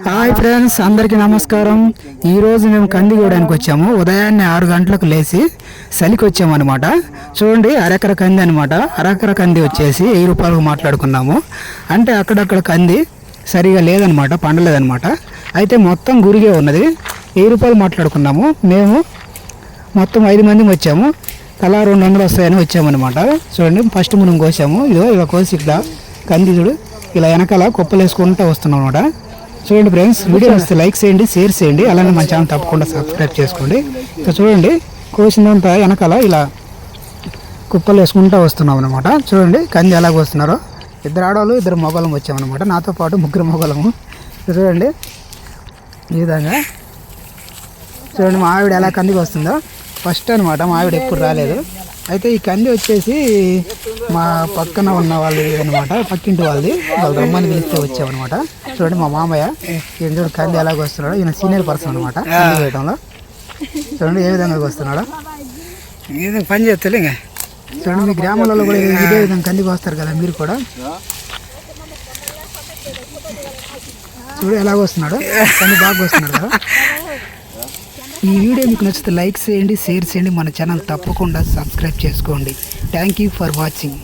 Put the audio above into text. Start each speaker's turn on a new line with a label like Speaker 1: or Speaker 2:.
Speaker 1: Hi friends, అందరికీ నమస్కారం. ఈరోజు మేము కంది కోయడానికి వచ్చాము. ఉదయాన్నే 6 గంటలకు లేచి చలికి వచ్చాము అనమాట. చూడండి, అరెకర కంది అనమాట. అరెకర కంది వచ్చేసి 1000 రూపాయలకు మాట్లాడుకున్నాము. అంటే అక్కడక్కడ కంది సరిగా లేదనమాట, పండలేదనమాట. అయితే మొత్తం గురిగే ఉన్నది. 1000 రూపాయలు మాట్లాడుకున్నాము. మేము మొత్తం 5 మంది వచ్చాము. తలా 200 వస్తాయని వచ్చామన్నమాట. చూడండి, ఫస్ట్ మనం కోసాము. ఇలా కోసి ఇట్లా కంది చూడు, ఇలా వెనకాల కుప్పలు వేసుకుంటూ వస్తున్నాం అనమాట. చూడండి ఫ్రెండ్స్, వీడియో వస్తే లైక్ చేయండి, షేర్ చేయండి, అలానే మన ఛానల్ తప్పకుండా సబ్స్క్రైబ్ చేసుకోండి. సో చూడండి, కోసినంత వెనకాల ఇలా కుప్పలు వేసుకుంటూ వస్తున్నాం అనమాట. చూడండి కంది ఎలాగ వస్తున్నారో. 2 ఆడవాళ్ళు 2 మగవాళ్ళం వచ్చామన్నమాట. నాతో పాటు 3 మగవాళ్ళము. చూడండి ఈ విధంగా. చూడండి మా ఆవిడ ఎలా కందికి వస్తుందో. ఫస్ట్ అనమాట, మా ఆవిడ ఎప్పుడు రాలేదు. అయితే ఈ కంది వచ్చేసి మా పక్కన ఉన్న వాళ్ళది అనమాట, పక్కింటి వాళ్ళది. వాళ్ళు రమ్మని పిలిస్తే వచ్చామన్నమాట. చూడండి మా మామయ్య ఈయన చూడండి కంది ఎలాగ వస్తున్నాడో. ఈయన సీనియర్ పర్సన్ అనమాట కంది వేయడంలో. చూడండి ఏ విధంగా వస్తున్నాడో, పని చేస్తారు. ఇంకా చూడండి, మీ గ్రామాలలో కూడా ఇదే విధంగా కందికి వస్తారు కదా మీరు కూడా. చూడు ఎలాగ వస్తున్నాడు, కంది బాగా వస్తున్నాడు కదా. ఈ వీడియో మీకు నచ్చితే లైక్ చేయండి, షేర్ చేయండి, మన ఛానల్ తప్పకుండా సబ్స్క్రైబ్ చేసుకోండి. Thank you for watching.